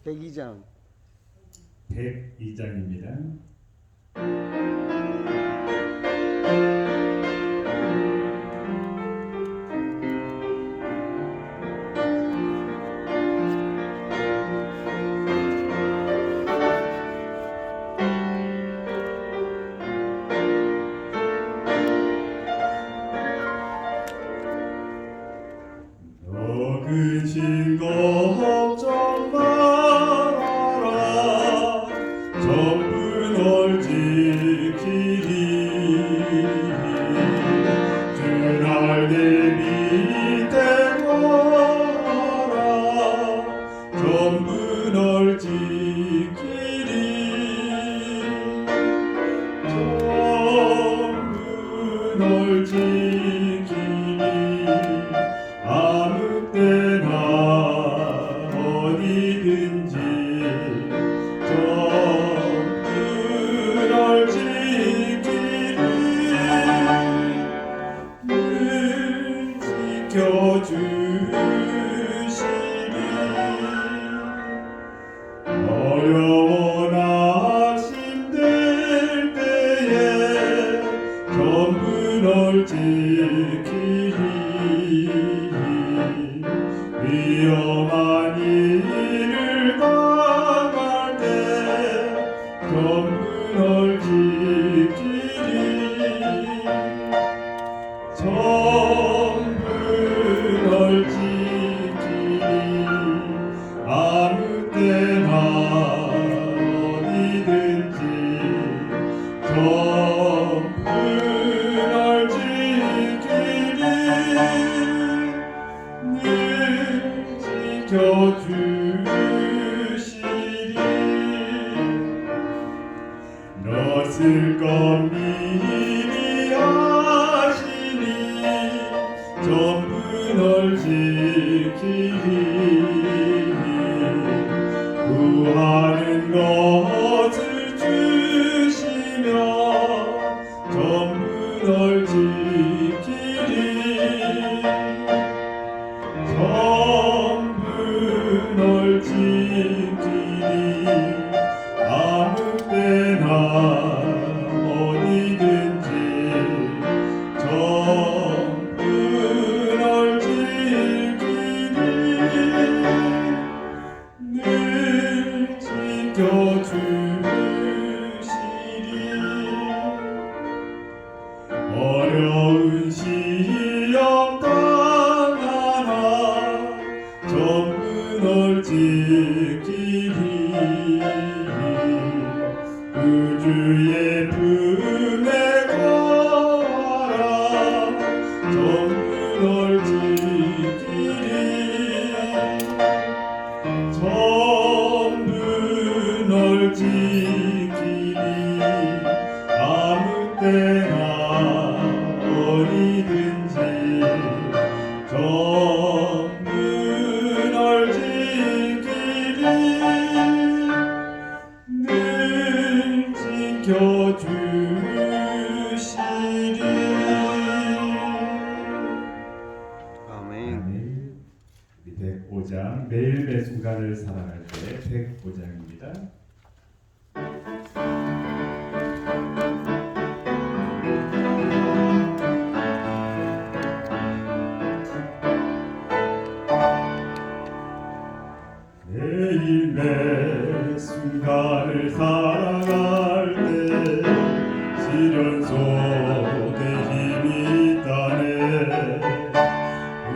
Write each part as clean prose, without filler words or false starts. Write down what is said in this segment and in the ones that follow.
102장. 102장입니다. 그친 걱정 말아라 전부 널 지키리 주 날개 밑에 걸어라 전부 널 지키리 전부 널 지키리 아무 때나 어디든지 전부 널 지키리 늘 지켜주시리 어려워 낙심될 때에 전부 널 지키리 위험한 일을 당할 때 전부 널 지키리 전부 널 지키리 아무 때나 어디든지 전부 널 지키리 늘 지켜주시리 너 쓸 것 미리 아시니 전부 널 지키리 구하는 것을 주시며 전부 널 지키리 전부 널 지키리 아무 때나 어디든지 전부 널 지키리 늘 지켜주시리 어려운 시험 당하나 전부 널 지키리 구주의 품에 거하라 전부 널 지키리 전부 널 지키리 아무 때나 어디든지 전부 널 지키리 늘 지켜주시리 아멘. 105장 매일 매 순간을 살아갈 때 105장입니다. 매일 매 순간을 살아갈 때 시련 속에 힘이 있다네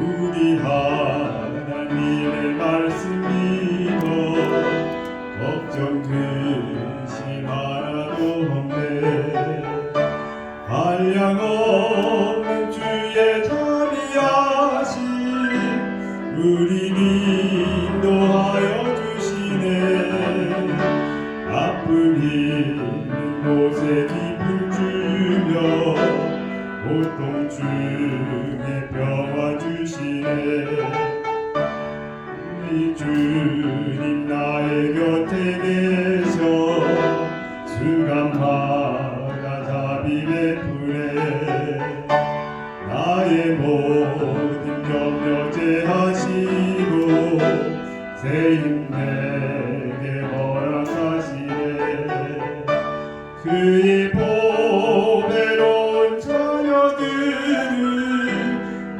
우리 하나님의 말씀 믿어 걱정 근심 하나도 없네 한량 없는 주의 자비하심 우리 인도하여 주시네 아픈 힘든 곳에 기쁨 주며 고통 중에 평화 주시네 우리 주님 나의 곁에 계셔 순간마다 자비 베푸네 나의 모든 염려 제하시고 새 힘내 그의 보배로운 자녀들을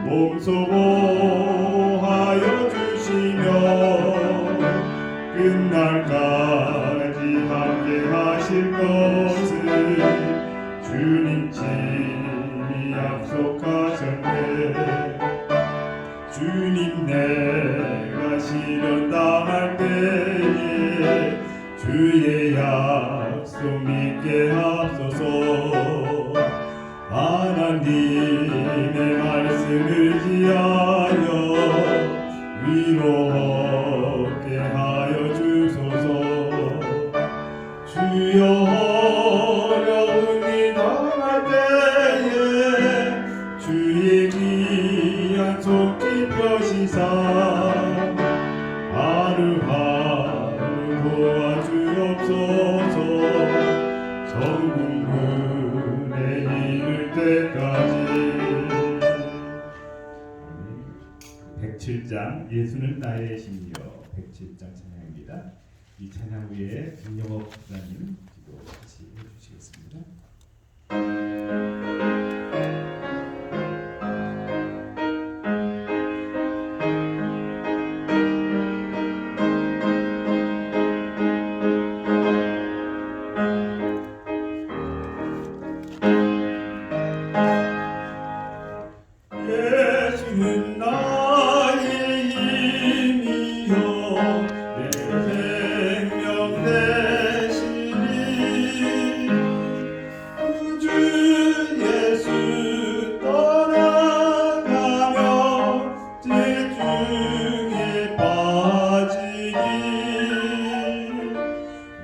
몸소 보호하여 주시며 끝날까지 함께 하실 것을 주님 친히 약속하셨네. 주님 내가 시련 당할 때에 주의 약속 믿게 하소서. 하나님의 말씀을 지하여 위로 얻게 하여 주소서. 주여 어려운 일 당할 때에 주의 귀한 손 깊으시사 하루하루 도와주옵소서. 전국문에 이를 때까지. 107장 예수는 나의 신이여 107장 찬양입니다. 이 찬양 후에 김영옥 목사님 기도 같이 해주시겠습니다. 예수는 나의 힘이요 내 생명 되시니 주 예수 떠나가며 죄중에 빠지니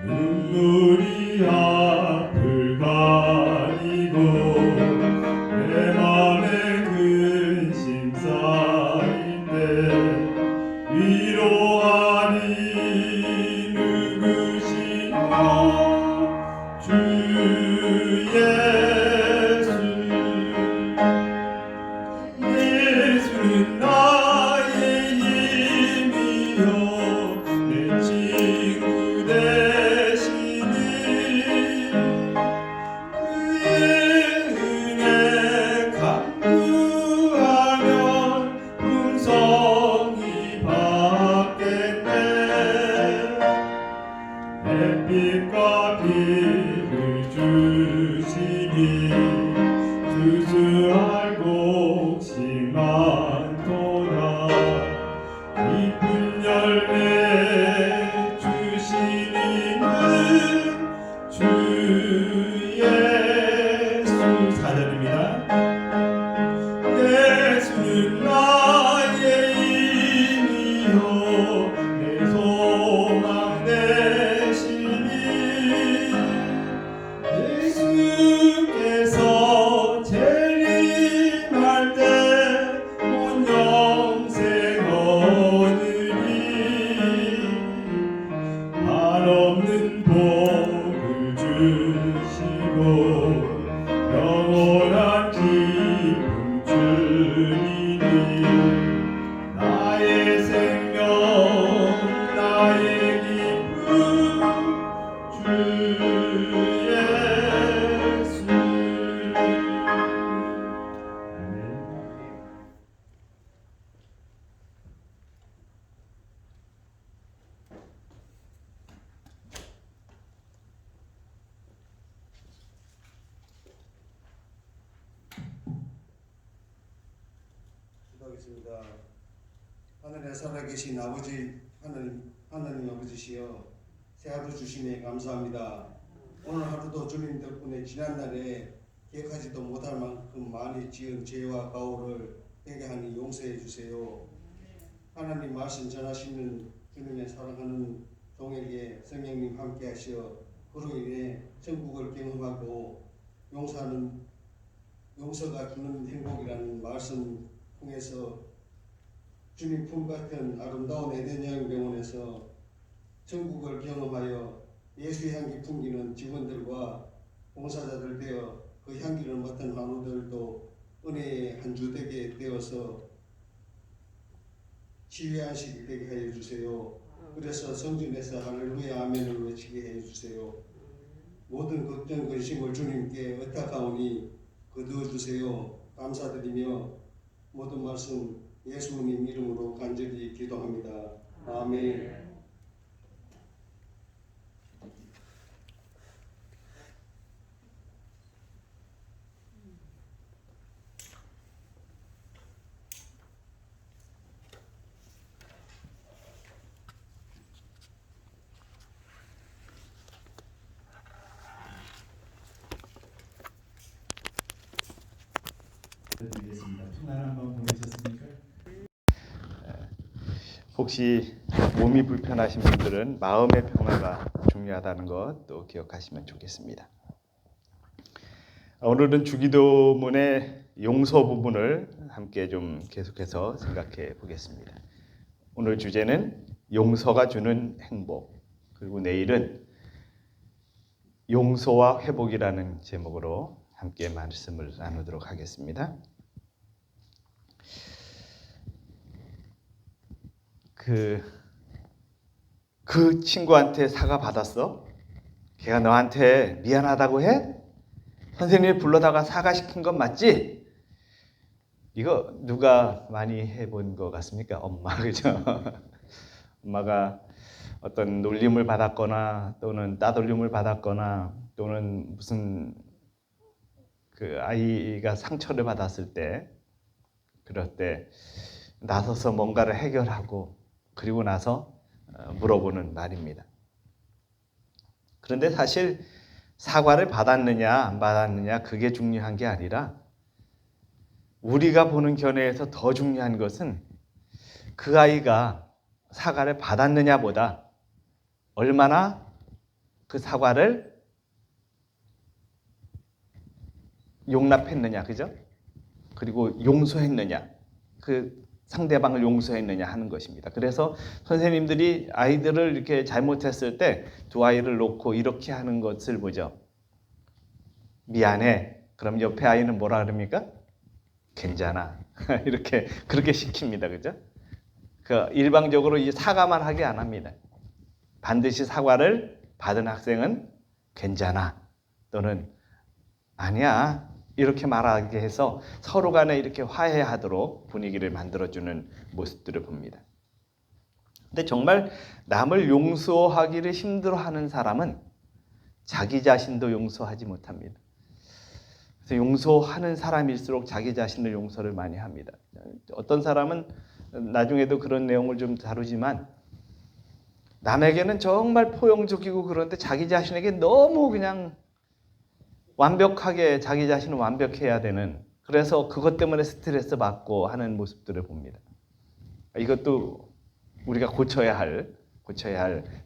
눈물이 앞을 가리고 내 맘에 근심싸인데 위로하니 누구시오 주 예수. 예수는 나의 힘이요 내 친구 되시니 그의 은혜 간구하면 풍성히 받겠네. 햇빛과 비를 주시니 수수할 곡식 많도다. 이쁜 열매 주시니는 주 예수. 4절입니다. 예수는 나의 힘이요 내 소망 되시니 예수께서 재림할 때 온 영생 얻으리. 한없는 복을 주시고 영원한 기쁨 주니니 나의 생명 나의 기쁨 주 예수. 아멘. 기도하겠습니다. 하늘에 살아계신 아버지 하나님 아버지시여 새하루 주심에 감사합니다. 오늘 하루도 주님 덕분에 지난날에 기억하지도 못할 만큼 많이 지은 죄와 가오를 회개하니 용서해 주세요. 하나님 말씀 전하시는 주님의 사랑하는 종에게 성령님 함께 하시어 그로 인해 천국을 경험하고 용서가 주는 행복이라는 말씀 통해서 주님 품 같은 아름다운 에덴 여행병원에서 천국을 경험하여 예수의 향기 풍기는 직원들과 봉사자들 되어 그 향기를 맡은 환우들도 은혜의 한 주 되게 되어서 치유의 안식이 되게 하여 주세요. 그래서 성전에서 할렐루야 아멘을 외치게 해 주세요. 모든 걱정 근심을 주님께 의탁하오니 거두어 주세요. 감사드리며 모든 말씀 예수님 이름으로 간절히 기도합니다. 아멘. 드리겠습니다. 평안 한번 보내셨습니까? 혹시 몸이 불편하신 분들은 마음의 평화가 중요하다는 것 또 기억하시면 좋겠습니다. 오늘은 주기도문의 용서 부분을 함께 좀 계속해서 생각해 보겠습니다. 오늘 주제는 용서가 주는 행복, 그리고 내일은 용서와 회복이라는 제목으로 함께 말씀을 나누도록 하겠습니다. 그 친구한테 사과 받았어? 걔가 너한테 미안하다고 해? 선생님이 불러다가 사과시킨 건 맞지? 이거 누가 많이 해본 것 같습니까? 엄마, 그죠? 엄마가 어떤 놀림을 받았거나 또는 따돌림을 받았거나 또는 무슨 그 아이가 상처를 받았을 때, 그럴 때 나서서 뭔가를 해결하고 그리고 나서 물어보는 말입니다. 그런데 사실 사과를 받았느냐 안 받았느냐 그게 중요한 게 아니라 우리가 보는 견해에서 더 중요한 것은 그 아이가 사과를 받았느냐보다 얼마나 그 사과를 용납했느냐, 그죠? 그리고 용서했느냐, 그 상대방을 용서했느냐 하는 것입니다. 그래서 선생님들이 아이들을 이렇게 잘못했을 때 두 아이를 놓고 이렇게 하는 것을 보죠. 미안해. 그럼 옆에 아이는 뭐라 그럽니까? 괜찮아. 이렇게 그렇게 시킵니다. 그죠? 그 일방적으로 이 사과만 하게 안 합니다. 반드시 사과를 받은 학생은 괜찮아 또는 아니야 이렇게 말하게 해서 서로 간에 이렇게 화해하도록 분위기를 만들어주는 모습들을 봅니다. 근데 정말 남을 용서하기를 힘들어하는 사람은 자기 자신도 용서하지 못합니다. 그래서 용서하는 사람일수록 자기 자신을 용서를 많이 합니다. 어떤 사람은 나중에도 그런 내용을 좀 다루지만 남에게는 정말 포용적이고 그런데 자기 자신에게 너무 그냥 완벽하게 자기 자신은 완벽해야 되는, 그래서 그것 때문에 스트레스 받고 하는 모습들을 봅니다. 이것도 우리가 고쳐야 할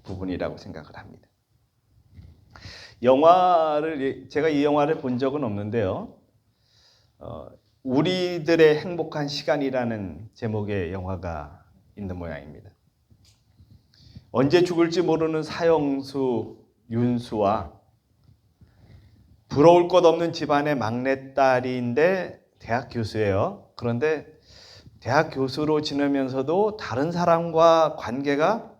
부분이라고 생각을 합니다. 제가 이 영화를 본 적은 없는데요. 우리들의 행복한 시간이라는 제목의 영화가 있는 모양입니다. 언제 죽을지 모르는 사형수 윤수와 부러울 것 없는 집안의 막내딸인데 대학 교수예요. 그런데 대학 교수로 지내면서도 다른 사람과 관계가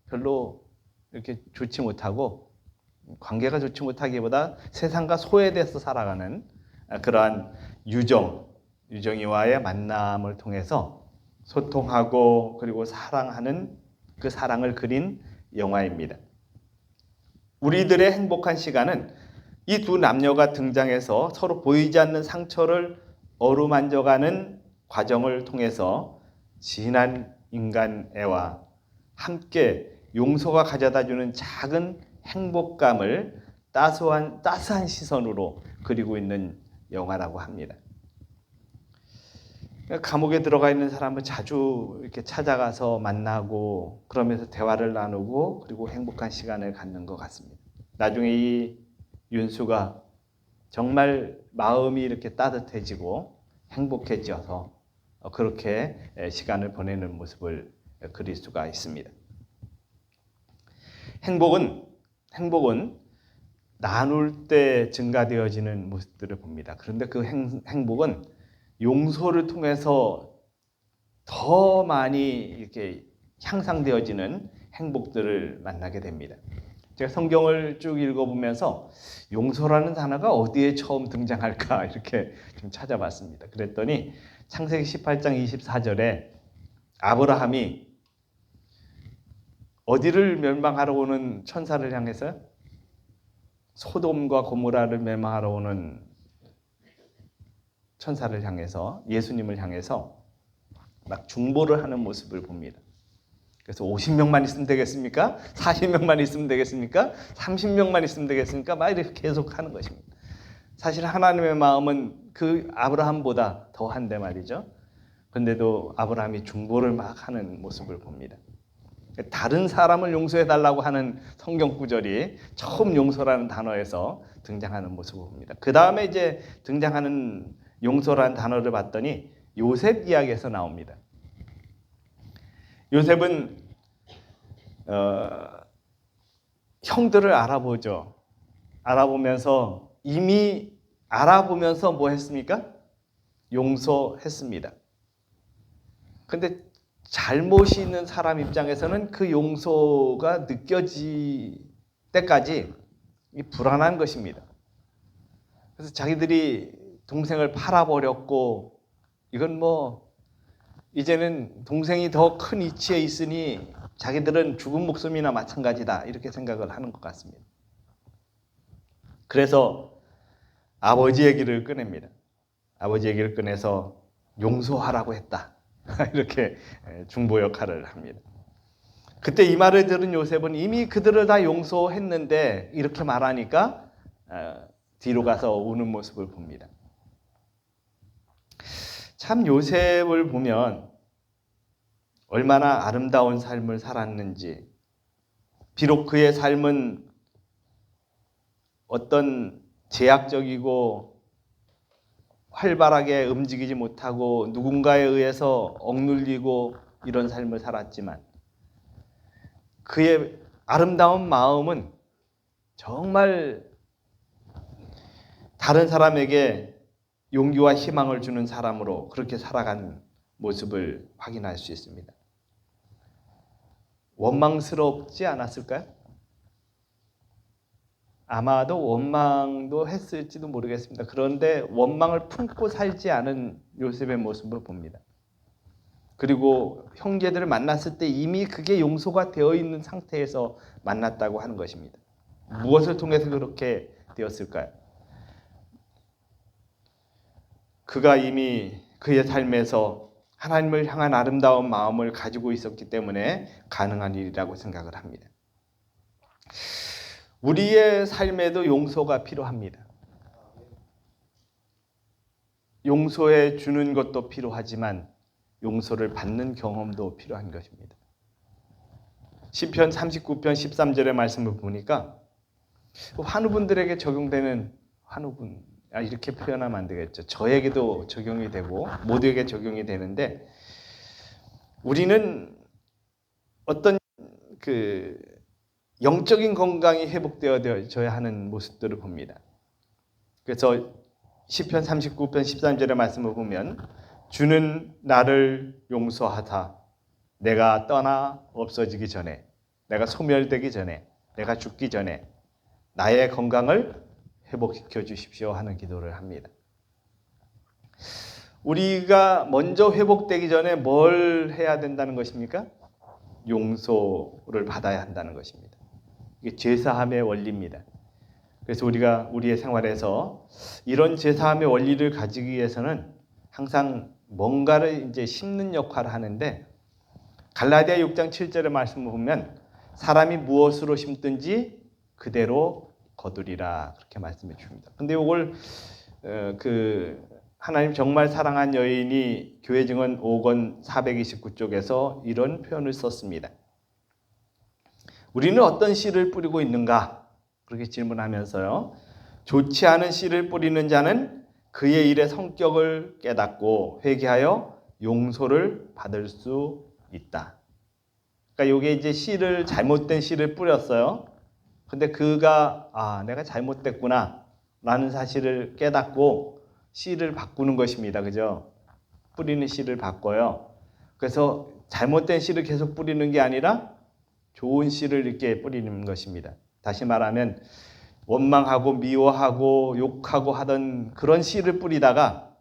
별로 이렇게 좋지 못하고, 관계가 좋지 못하기보다 세상과 소외돼서 살아가는 그러한 유정이와의 만남을 통해서 소통하고 그리고 사랑하는 그 사랑을 그린 영화입니다. 우리들의 행복한 시간은 이 두 남녀가 등장해서 서로 보이지 않는 상처를 어루만져가는 과정을 통해서 진한 인간애와 함께 용서가 가져다주는 작은 행복감을 따스한 시선으로 그리고 있는 영화라고 합니다. 감옥에 들어가 있는 사람을 자주 이렇게 찾아가서 만나고 그러면서 대화를 나누고 그리고 행복한 시간을 갖는 것 같습니다. 나중에 이 윤수가 정말 마음이 이렇게 따뜻해지고 행복해져서 그렇게 시간을 보내는 모습을 그릴 수가 있습니다. 행복은 나눌 때 증가되어지는 모습들을 봅니다. 그런데 그 행복은 용서를 통해서 더 많이 이렇게 향상되어지는 행복들을 만나게 됩니다. 제가 성경을 쭉 읽어보면서 용서라는 단어가 어디에 처음 등장할까 이렇게 좀 찾아봤습니다. 그랬더니 창세기 18장 24절에 아브라함이 어디를 멸망하러 오는 천사를 향해서 소돔과 고모라를 멸망하러 오는 천사를 향해서 예수님을 향해서 막 중보를 하는 모습을 봅니다. 그래서 50명만 있으면 되겠습니까? 40명만 있으면 되겠습니까? 30명만 있으면 되겠습니까? 막 이렇게 계속 하는 것입니다. 사실 하나님의 마음은 그 아브라함보다 더한데 말이죠. 그런데도 아브라함이 중보를 막 하는 모습을 봅니다. 다른 사람을 용서해 달라고 하는 성경 구절이 처음 용서라는 단어에서 등장하는 모습을 봅니다. 그 다음에 이제 등장하는 용서라는 단어를 봤더니 요셉 이야기에서 나옵니다. 요셉은 형들을 알아보죠. 알아보면서 이미 알아보면서 뭐 했습니까? 용서했습니다. 근데 잘못이 있는 사람 입장에서는 그 용서가 느껴질 때까지 불안한 것입니다. 그래서 자기들이 동생을 팔아버렸고 이건 뭐 이제는 동생이 더 큰 위치에 있으니 자기들은 죽은 목숨이나 마찬가지다 이렇게 생각을 하는 것 같습니다. 그래서 아버지 얘기를 꺼냅니다. 아버지 얘기를 꺼내서 용서하라고 했다. 이렇게 중보 역할을 합니다. 그때 이 말을 들은 요셉은 이미 그들을 다 용서했는데 이렇게 말하니까 뒤로 가서 우는 모습을 봅니다. 참 요셉을 보면 얼마나 아름다운 삶을 살았는지, 비록 그의 삶은 어떤 제약적이고 활발하게 움직이지 못하고 누군가에 의해서 억눌리고 이런 삶을 살았지만 그의 아름다운 마음은 정말 다른 사람에게 용기와 희망을 주는 사람으로 그렇게 살아간 모습을 확인할 수 있습니다. 원망스럽지 않았을까요? 아마도 원망도 했을지도 모르겠습니다. 그런데 원망을 품고 살지 않은 요셉의 모습을 봅니다. 그리고 형제들을 만났을 때 이미 그게 용서가 되어 있는 상태에서 만났다고 하는 것입니다. 무엇을 통해서 그렇게 되었을까요? 그가 이미 그의 삶에서 하나님을 향한 아름다운 마음을 가지고 있었기 때문에 가능한 일이라고 생각을 합니다. 우리의 삶에도 용서가 필요합니다. 용서해 주는 것도 필요하지만 용서를 받는 경험도 필요한 것입니다. 시편 39편 13절의 말씀을 보니까 환우분들에게 적용되는 환우분, 이렇게 표현하면 안 되겠죠. 저에게도 적용이 되고 모두에게 적용이 되는데 우리는 어떤 영적인 건강이 회복되어져야 하는 모습들을 봅니다. 그래서 시편 39편 13절의 말씀을 보면 주는 나를 용서하사 내가 떠나 없어지기 전에, 내가 소멸되기 전에, 내가 죽기 전에 나의 건강을 회복시켜 주십시오 하는 기도를 합니다. 우리가 먼저 회복되기 전에 뭘 해야 된다는 것입니까? 용서를 받아야 한다는 것입니다. 이게 제사함의 원리입니다. 그래서 우리가 우리의 생활에서 이런 제사함의 원리를 가지기 위해서는 항상 뭔가를 이제 심는 역할을 하는데 갈라디아 6장 7절의 말씀을 보면 사람이 무엇으로 심든지 그대로 거두리라 그렇게 말씀해 주십니다. 근데 이걸 하나님 정말 사랑한 여인이 교회 증언 5권 429쪽에서 이런 표현을 썼습니다. 우리는 어떤 씨를 뿌리고 있는가? 그렇게 질문하면서요. 좋지 않은 씨를 뿌리는 자는 그의 일의 성격을 깨닫고 회개하여 용서를 받을 수 있다. 그러니까 이게 이제 씨를 잘못된 씨를 뿌렸어요. 근데 그가 내가 잘못됐구나 라는 사실을 깨닫고 씨를 바꾸는 것입니다. 그죠? 뿌리는 씨를 바꿔요. 그래서 잘못된 씨를 계속 뿌리는 게 아니라 좋은 씨를 이렇게 뿌리는 것입니다. 다시 말하면 원망하고 미워하고 욕하고 하던 그런 씨를 뿌리다가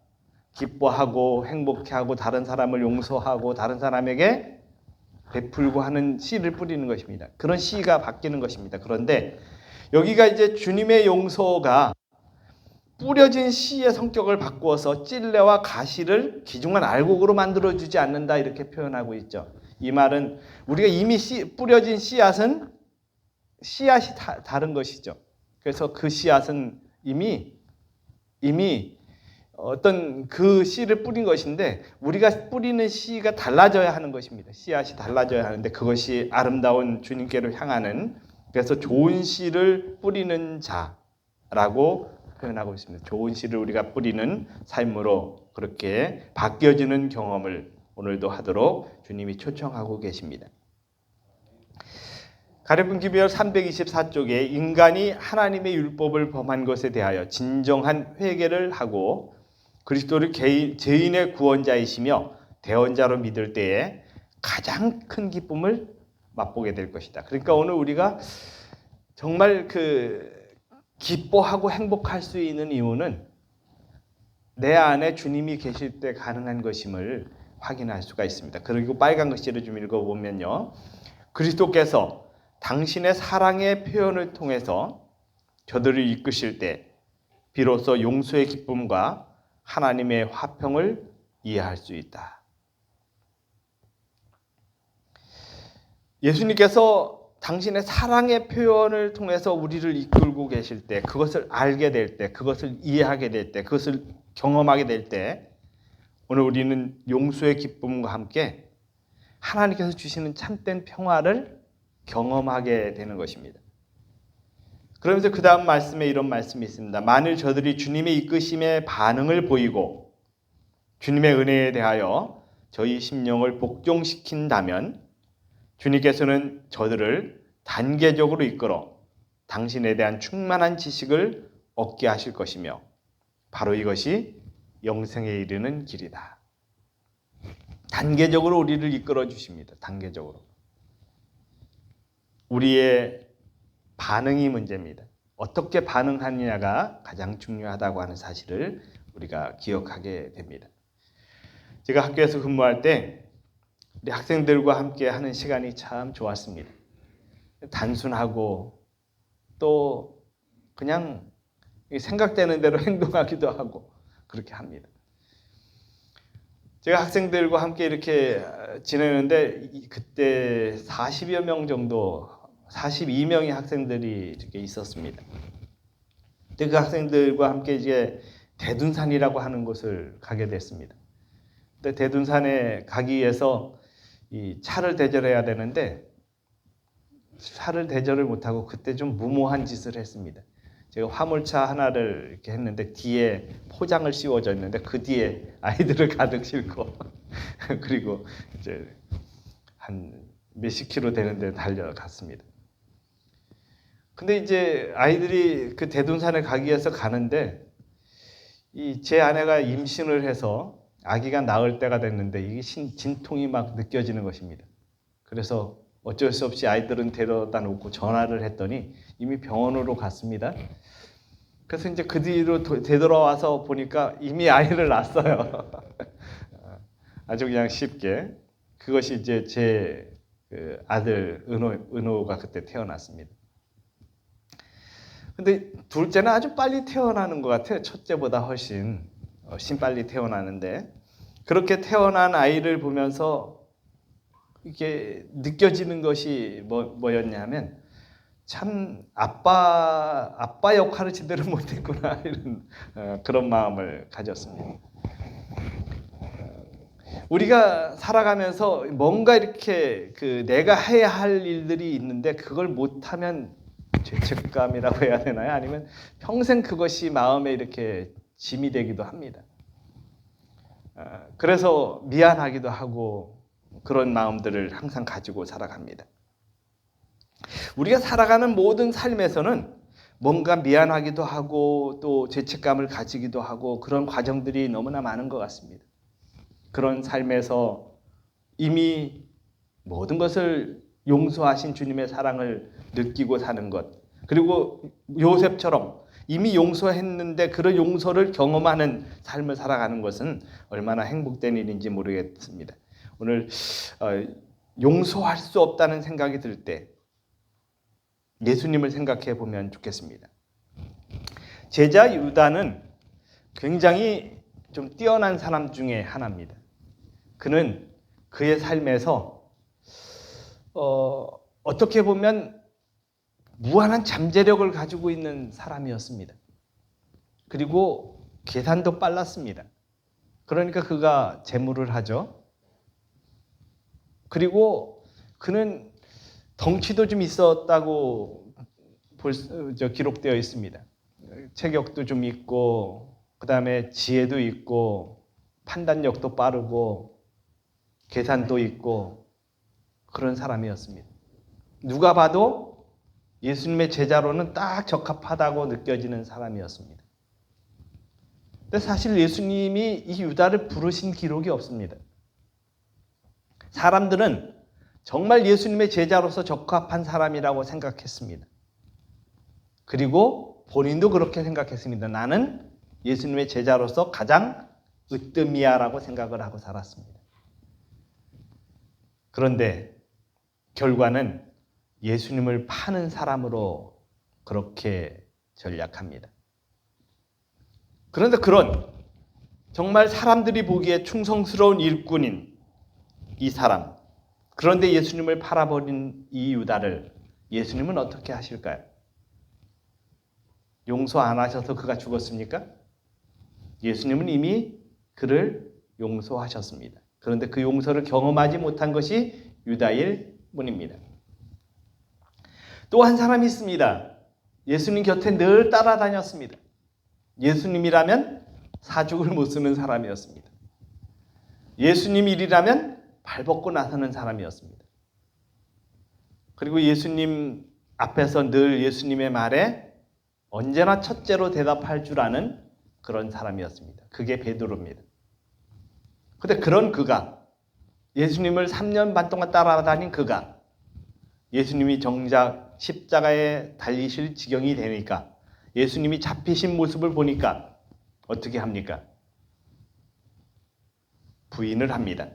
기뻐하고 행복해하고 다른 사람을 용서하고 다른 사람에게 베풀고 하는 씨를 뿌리는 것입니다. 그런 씨가 바뀌는 것입니다. 그런데 여기가 이제 주님의 용서가 뿌려진 씨의 성격을 바꾸어서 찔레와 가시를 귀중한 알곡으로 만들어주지 않는다 이렇게 표현하고 있죠. 이 말은 우리가 이미 뿌려진 씨앗은 씨앗이 다른 것이죠. 그래서 그 씨앗은 이미 어떤 그 씨를 뿌린 것인데 우리가 뿌리는 씨가 달라져야 하는 것입니다. 씨앗이 달라져야 하는데 그것이 아름다운 주님께로 향하는, 그래서 좋은 씨를 뿌리는 자라고 표현하고 있습니다. 좋은 씨를 우리가 뿌리는 삶으로 그렇게 바뀌어지는 경험을 오늘도 하도록 주님이 초청하고 계십니다. 가랴분 기별 324쪽에 인간이 하나님의 율법을 범한 것에 대하여 진정한 회개를 하고 그리스도를 죄인의 구원자이시며 대언자로 믿을 때에 가장 큰 기쁨을 맛보게 될 것이다. 그러니까 오늘 우리가 정말 기뻐하고 행복할 수 있는 이유는 내 안에 주님이 계실 때 가능한 것임을 확인할 수가 있습니다. 그리고 빨간 글씨를 좀 읽어보면요. 그리스도께서 당신의 사랑의 표현을 통해서 저들을 이끄실 때 비로소 용서의 기쁨과 하나님의 화평을 이해할 수 있다. 예수님께서 당신의 사랑의 표현을 통해서 우리를 이끌고 계실 때, 그것을 알게 될 때, 그것을 이해하게 될 때, 그것을 경험하게 될 때 오늘 우리는 용서의 기쁨과 함께 하나님께서 주시는 참된 평화를 경험하게 되는 것입니다. 그러면서 그 다음 말씀에 이런 말씀이 있습니다. 만일 저들이 주님의 이끄심에 반응을 보이고 주님의 은혜에 대하여 저희 심령을 복종시킨다면 주님께서는 저들을 단계적으로 이끌어 당신에 대한 충만한 지식을 얻게 하실 것이며 바로 이것이 영생에 이르는 길이다. 단계적으로 우리를 이끌어 주십니다. 단계적으로. 우리의 반응이 문제입니다. 어떻게 반응하느냐가 가장 중요하다고 하는 사실을 우리가 기억하게 됩니다. 제가 학교에서 근무할 때 우리 학생들과 함께 하는 시간이 참 좋았습니다. 단순하고 또 그냥 생각되는 대로 행동하기도 하고 그렇게 합니다. 제가 학생들과 함께 이렇게 지내는데 그때 40여 명 정도 42명의 학생들이 이렇게 있었습니다. 근데 그 학생들과 함께 이제 대둔산이라고 하는 곳을 가게 됐습니다. 근데 대둔산에 가기 위해서 이 차를 대절해야 되는데 차를 대절을 못하고 그때 좀 무모한 짓을 했습니다. 제가 화물차 하나를 이렇게 했는데 뒤에 포장을 씌워져 있는데 그 뒤에 아이들을 가득 싣고 그리고 이제 한 몇십 킬로 되는 데 달려갔습니다. 근데 이제 아이들이 그 대둔산에 가기 위해서 가는데 제 아내가 임신을 해서 아기가 나을 때가 됐는데 이게 진통이 막 느껴지는 것입니다. 그래서 어쩔 수 없이 아이들은 데려다 놓고 전화를 했더니 이미 병원으로 갔습니다. 그래서 이제 그 뒤로 되돌아와서 보니까 이미 아이를 낳았어요. 아주 그냥 쉽게. 그것이 이제 제 아들 은호가 그때 태어났습니다. 근데 둘째는 아주 빨리 태어나는 것 같아요. 첫째보다 훨씬 빨리 태어나는데 그렇게 태어난 아이를 보면서 이게 느껴지는 것이 뭐였냐면 참 아빠 역할을 제대로 못했구나 이런 그런 마음을 가졌습니다. 우리가 살아가면서 뭔가 이렇게 내가 해야 할 일들이 있는데 그걸 못하면 죄책감이라고 해야 되나요? 아니면 평생 그것이 마음에 이렇게 짐이 되기도 합니다. 그래서 미안하기도 하고 그런 마음들을 항상 가지고 살아갑니다. 우리가 살아가는 모든 삶에서는 뭔가 미안하기도 하고 또 죄책감을 가지기도 하고 그런 과정들이 너무나 많은 것 같습니다. 그런 삶에서 이미 모든 것을 용서하신 주님의 사랑을 느끼고 사는 것, 그리고 요셉처럼 이미 용서했는데 그런 용서를 경험하는 삶을 살아가는 것은 얼마나 행복된 일인지 모르겠습니다. 오늘 용서할 수 없다는 생각이 들 때 예수님을 생각해 보면 좋겠습니다. 제자 유다는 굉장히 좀 뛰어난 사람 중에 하나입니다. 그는 그의 삶에서 어떻게 보면 무한한 잠재력을 가지고 있는 사람이었습니다. 그리고 계산도 빨랐습니다. 그러니까 그가 재물을 하죠. 그리고 그는 덩치도 좀 있었다고 기록되어 있습니다. 체격도 좀 있고, 그 다음에 지혜도 있고, 판단력도 빠르고, 계산도 있고, 그런 사람이었습니다. 누가 봐도 예수님의 제자로는 딱 적합하다고 느껴지는 사람이었습니다. 근데 사실 예수님이 이 유다를 부르신 기록이 없습니다. 사람들은 정말 예수님의 제자로서 적합한 사람이라고 생각했습니다. 그리고 본인도 그렇게 생각했습니다. 나는 예수님의 제자로서 가장 으뜸이야라고 생각을 하고 살았습니다. 그런데 결과는 예수님을 파는 사람으로 그렇게 전략합니다. 그런데 그런 정말 사람들이 보기에 충성스러운 일꾼인 이 사람, 그런데 예수님을 팔아버린 이 유다를 예수님은 어떻게 하실까요? 용서 안 하셔서 그가 죽었습니까? 예수님은 이미 그를 용서하셨습니다. 그런데 그 용서를 경험하지 못한 것이 유다일 뿐입니다. 또 한 사람이 있습니다. 예수님 곁에 늘 따라다녔습니다. 예수님이라면 사죽을 못 쓰는 사람이었습니다. 예수님 일이라면 발벗고 나서는 사람이었습니다. 그리고 예수님 앞에서 늘 예수님의 말에 언제나 첫째로 대답할 줄 아는 그런 사람이었습니다. 그게 베드로입니다. 그런데 그런 그가, 예수님을 3년 반 동안 따라다닌 그가 예수님이 정작 십자가에 달리실 지경이 되니까, 예수님이 잡히신 모습을 보니까 어떻게 합니까? 부인을 합니다.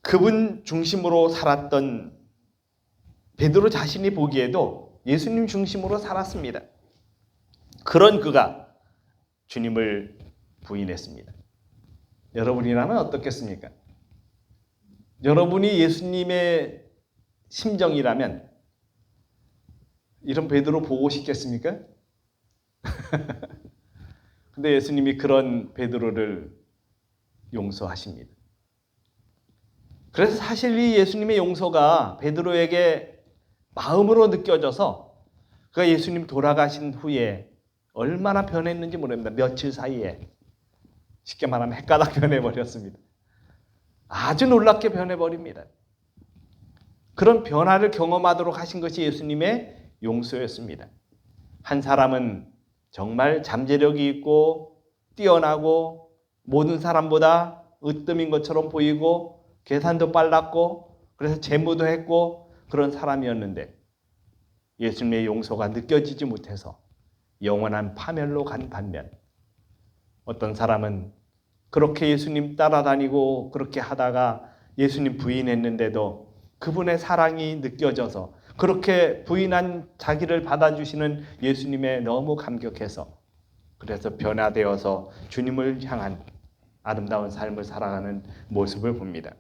그분 중심으로 살았던 베드로 자신이 보기에도 예수님 중심으로 살았습니다. 그런 그가 주님을 부인했습니다. 여러분이라면 어떻겠습니까? 여러분이 예수님의 심정이라면 이런 베드로 보고 싶겠습니까? 근데 예수님이 그런 베드로를 용서하십니다. 그래서 사실 이 예수님의 용서가 베드로에게 마음으로 느껴져서 그가 예수님 돌아가신 후에 얼마나 변했는지 모릅니다. 며칠 사이에 쉽게 말하면 헷가닥 변해버렸습니다. 아주 놀랍게 변해버립니다. 그런 변화를 경험하도록 하신 것이 예수님의 용서였습니다. 한 사람은 정말 잠재력이 있고 뛰어나고 모든 사람보다 으뜸인 것처럼 보이고 계산도 빨랐고 그래서 재무도 했고 그런 사람이었는데 예수님의 용서가 느껴지지 못해서 영원한 파멸로 간 반면, 어떤 사람은 그렇게 예수님 따라다니고 그렇게 하다가 예수님 부인했는데도 그분의 사랑이 느껴져서 그렇게 부인한 자기를 받아주시는 예수님에 너무 감격해서 그래서 변화되어서 주님을 향한 아름다운 삶을 살아가는 모습을 봅니다.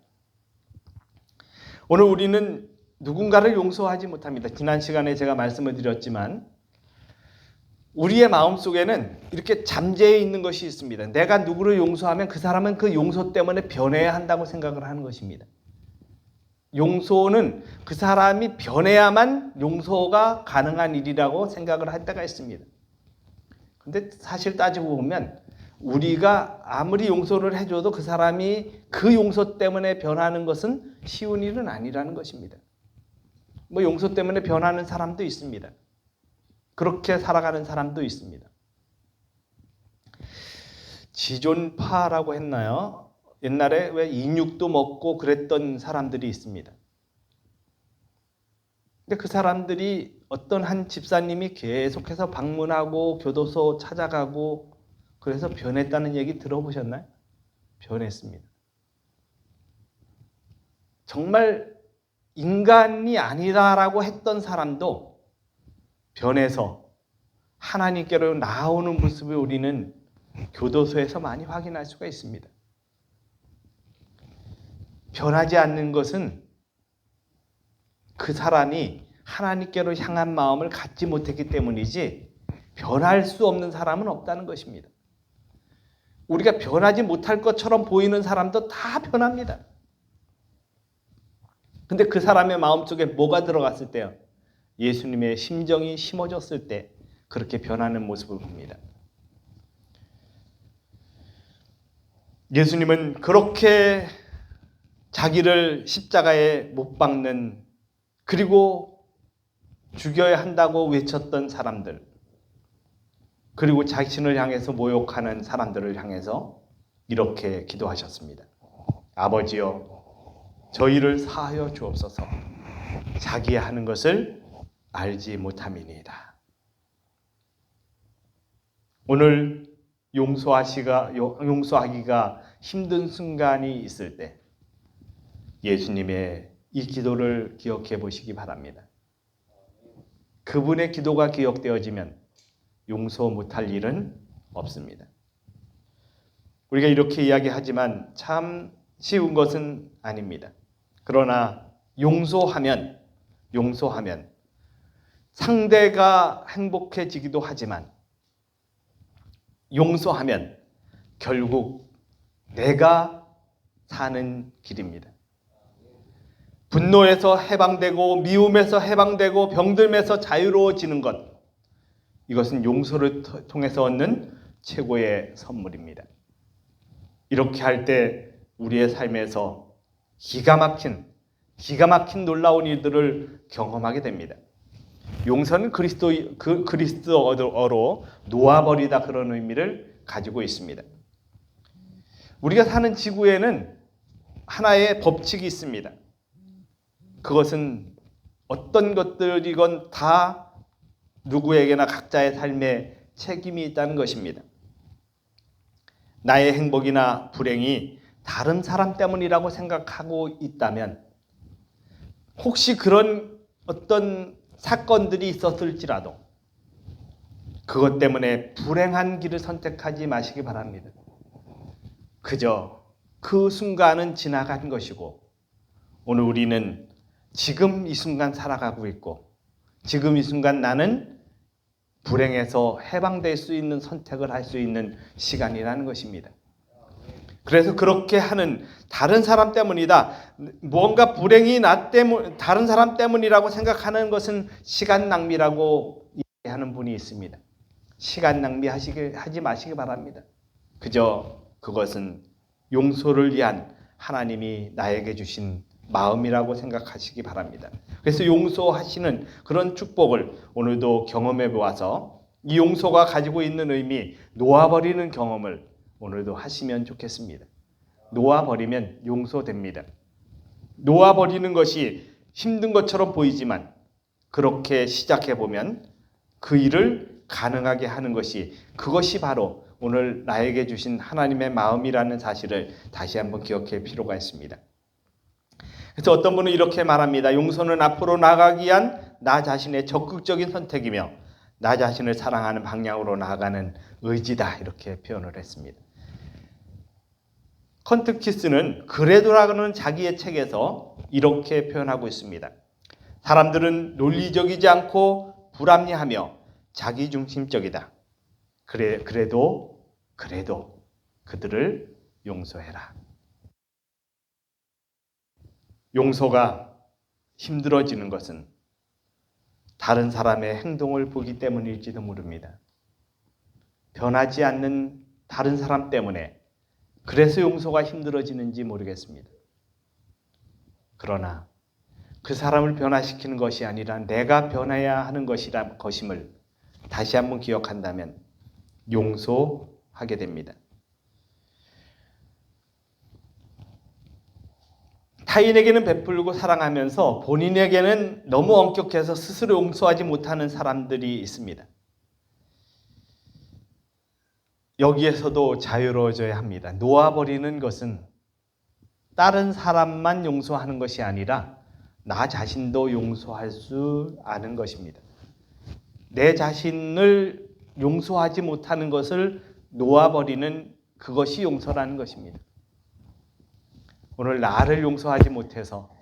오늘 우리는 누군가를 용서하지 못합니다. 지난 시간에 제가 말씀을 드렸지만 우리의 마음속에는 이렇게 잠재해 있는 것이 있습니다. 내가 누구를 용서하면 그 사람은 그 용서 때문에 변해야 한다고 생각을 하는 것입니다. 용서는 그 사람이 변해야만 용서가 가능한 일이라고 생각을 할 때가 있습니다. 근데 사실 따지고 보면 우리가 아무리 용서를 해줘도 그 사람이 그 용서 때문에 변하는 것은 쉬운 일은 아니라는 것입니다. 뭐 용서 때문에 변하는 사람도 있습니다. 그렇게 살아가는 사람도 있습니다. 지존파라고 했나요? 옛날에 왜 인육도 먹고 그랬던 사람들이 있습니다. 근데 그 사람들이 어떤 한 집사님이 계속해서 방문하고 교도소 찾아가고 그래서 변했다는 얘기 들어보셨나요? 변했습니다. 정말 인간이 아니다라고 했던 사람도 변해서 하나님께로 나오는 모습을 우리는 교도소에서 많이 확인할 수가 있습니다. 변하지 않는 것은 그 사람이 하나님께로 향한 마음을 갖지 못했기 때문이지 변할 수 없는 사람은 없다는 것입니다. 우리가 변하지 못할 것처럼 보이는 사람도 다 변합니다. 근데 그 사람의 마음속에 뭐가 들어갔을 때요? 예수님의 심정이 심어졌을 때 그렇게 변하는 모습을 봅니다. 예수님은 그렇게 자기를 십자가에 못 박는 그리고 죽여야 한다고 외쳤던 사람들 그리고 자신을 향해서 모욕하는 사람들을 향해서 이렇게 기도하셨습니다. 아버지여 저희를 사하여 주옵소서 자기의 하는 것을 알지 못함이니이다. 오늘 용서하기가 힘든 순간이 있을 때 예수님의 이 기도를 기억해 보시기 바랍니다. 그분의 기도가 기억되어지면 용서 못할 일은 없습니다. 우리가 이렇게 이야기하지만 참 쉬운 것은 아닙니다. 그러나 용서하면 상대가 행복해지기도 하지만 용서하면 결국 내가 사는 길입니다. 분노에서 해방되고 미움에서 해방되고 병듦에서 자유로워지는 것 이것은 용서를 통해서 얻는 최고의 선물입니다. 이렇게 할 때 우리의 삶에서 기가 막힌 놀라운 일들을 경험하게 됩니다. 용서는 그리스도어로 놓아버리다 그런 의미를 가지고 있습니다. 우리가 사는 지구에는 하나의 법칙이 있습니다. 그것은 어떤 것들이건 다 누구에게나 각자의 삶에 책임이 있다는 것입니다. 나의 행복이나 불행이 다른 사람 때문이라고 생각하고 있다면 혹시 그런 어떤 사건들이 있었을지라도 그것 때문에 불행한 길을 선택하지 마시기 바랍니다. 그저 그 순간은 지나간 것이고 오늘 우리는 지금 이 순간 살아가고 있고 지금 이 순간 나는 불행에서 해방될 수 있는 선택을 할 수 있는 시간이라는 것입니다. 그래서 그렇게 하는 다른 사람 때문이다. 뭔가 불행이 다른 사람 때문이라고 생각하는 것은 시간 낭비라고 얘기하는 분이 있습니다. 시간 낭비하지 마시기 바랍니다. 그저 그것은 용서를 위한 하나님이 나에게 주신 마음이라고 생각하시기 바랍니다. 그래서 용서하시는 그런 축복을 오늘도 경험해 보아서 이 용서가 가지고 있는 의미, 놓아버리는 경험을 오늘도 하시면 좋겠습니다. 놓아버리면 용서됩니다. 놓아버리는 것이 힘든 것처럼 보이지만 그렇게 시작해보면 그 일을 가능하게 하는 것이 그것이 바로 오늘 나에게 주신 하나님의 마음이라는 사실을 다시 한번 기억할 필요가 있습니다. 그래서 어떤 분은 이렇게 말합니다. 용서는 앞으로 나가기 위한 나 자신의 적극적인 선택이며 나 자신을 사랑하는 방향으로 나아가는 의지다 이렇게 표현을 했습니다. 컨트키스는 그래도라는 자기의 책에서 이렇게 표현하고 있습니다. 사람들은 논리적이지 않고 불합리하며 자기중심적이다. 그래도 그들을 용서해라. 용서가 힘들어지는 것은 다른 사람의 행동을 보기 때문일지도 모릅니다. 변하지 않는 다른 사람 때문에 그래서 용서가 힘들어지는지 모르겠습니다. 그러나 그 사람을 변화시키는 것이 아니라 내가 변해야 하는 것임을 다시 한번 기억한다면 용서하게 됩니다. 타인에게는 베풀고 사랑하면서 본인에게는 너무 엄격해서 스스로 용서하지 못하는 사람들이 있습니다. 여기에서도 자유로워져야 합니다. 놓아버리는 것은 다른 사람만 용서하는 것이 아니라 나 자신도 용서할 수 아는 것입니다. 내 자신을 용서하지 못하는 것을 놓아버리는 그것이 용서라는 것입니다. 오늘 나를 용서하지 못해서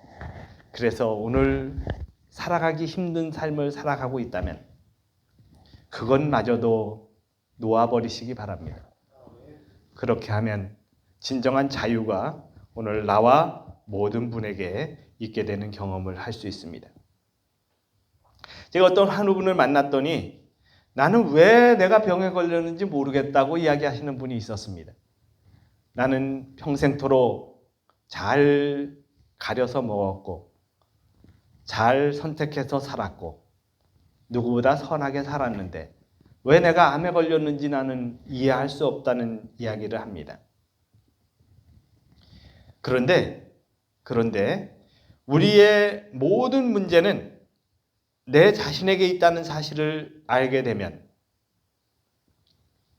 그래서 오늘 살아가기 힘든 삶을 살아가고 있다면 그것마저도 놓아버리시기 바랍니다. 그렇게 하면 진정한 자유가 오늘 나와 모든 분에게 있게 되는 경험을 할 수 있습니다. 제가 어떤 한 분을 만났더니 나는 왜 내가 병에 걸렸는지 모르겠다고 이야기하시는 분이 있었습니다. 나는 평생토록 잘 가려서 먹었고 잘 선택해서 살았고 누구보다 선하게 살았는데 왜 내가 암에 걸렸는지 나는 이해할 수 없다는 이야기를 합니다. 그런데 우리의 모든 문제는 내 자신에게 있다는 사실을 알게 되면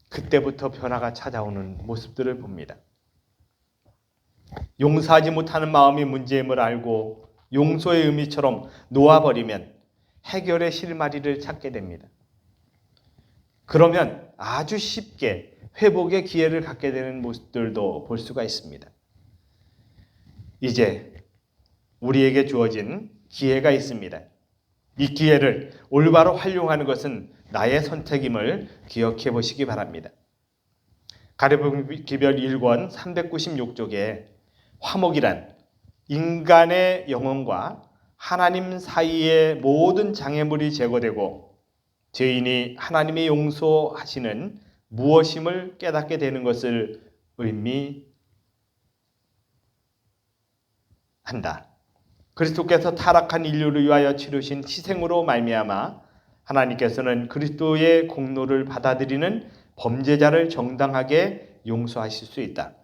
그때부터 변화가 찾아오는 모습들을 봅니다. 용서하지 못하는 마음이 문제임을 알고 용서의 의미처럼 놓아버리면 해결의 실마리를 찾게 됩니다. 그러면 아주 쉽게 회복의 기회를 갖게 되는 모습들도 볼 수가 있습니다. 이제 우리에게 주어진 기회가 있습니다. 이 기회를 올바로 활용하는 것은 나의 선택임을 기억해 보시기 바랍니다. 가랴기별 1권 396쪽에 화목이란 인간의 영혼과 하나님 사이의 모든 장애물이 제거되고 죄인이 하나님의 용서하시는 무엇임을 깨닫게 되는 것을 의미한다. 그리스도께서 타락한 인류를 위하여 치르신 희생으로 말미암아 하나님께서는 그리스도의 공로를 받아들이는 범죄자를 정당하게 용서하실 수 있다.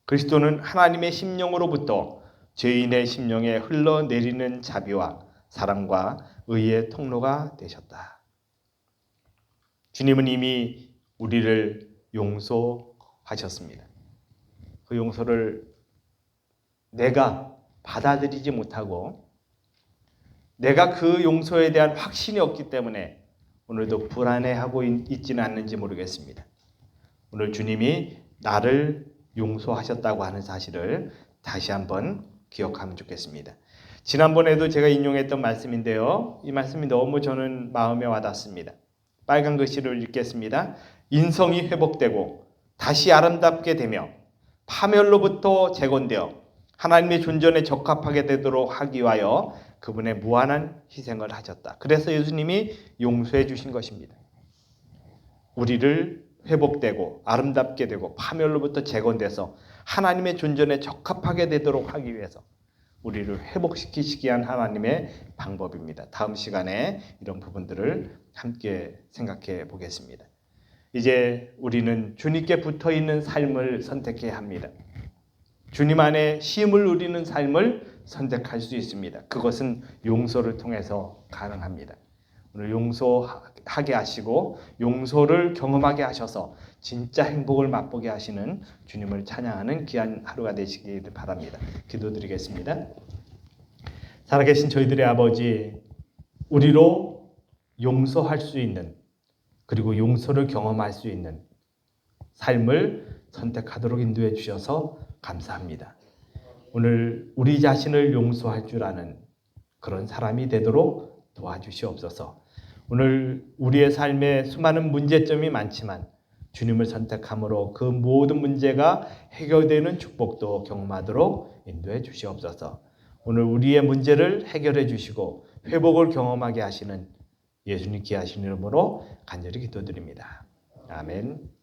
그리스도는 하나님의 심령으로부터 죄인의 심령에 흘러내리는 자비와 사랑과 의의 통로가 되셨다. 주님은 이미 우리를 용서하셨습니다. 그 용서를 내가 받아들이지 못하고 내가 그 용서에 대한 확신이 없기 때문에 오늘도 불안해하고 있지는 않는지 모르겠습니다. 오늘 주님이 나를 용서하셨다고 하는 사실을 다시 한번 기억하면 좋겠습니다. 지난번에도 제가 인용했던 말씀인데요. 이 말씀이 너무 저는 마음에 와닿습니다. 빨간 글씨를 읽겠습니다. 인성이 회복되고 다시 아름답게 되며 파멸로부터 재건되어 하나님의 존전에 적합하게 되도록 하기 위하여 그분의 무한한 희생을 하셨다. 그래서 예수님이 용서해 주신 것입니다. 우리를 회복되고 아름답게 되고 파멸로부터 재건돼서 하나님의 존전에 적합하게 되도록 하기 위해서 우리를 회복시키시기 위한 하나님의 방법입니다. 다음 시간에 이런 부분들을 함께 생각해 보겠습니다. 이제 우리는 주님께 붙어있는 삶을 선택해야 합니다. 주님 안에 쉼을 누리는 삶을 선택할 수 있습니다. 그것은 용서를 통해서 가능합니다. 오늘 용서하게 하시고 용서를 경험하게 하셔서 진짜 행복을 맛보게 하시는 주님을 찬양하는 귀한 하루가 되시기를 바랍니다. 기도드리겠습니다. 살아계신 저희들의 아버지, 우리로 용서할 수 있는 그리고 용서를 경험할 수 있는 삶을 선택하도록 인도해 주셔서 감사합니다. 오늘 우리 자신을 용서할 줄 아는 그런 사람이 되도록 도와주시옵소서. 오늘 우리의 삶에 수많은 문제점이 많지만 주님을 선택함으로 그 모든 문제가 해결되는 축복도 경험하도록 인도해 주시옵소서. 오늘 우리의 문제를 해결해 주시고 회복을 경험하게 하시는 예수님 귀하신 이름으로 간절히 기도드립니다. 아멘.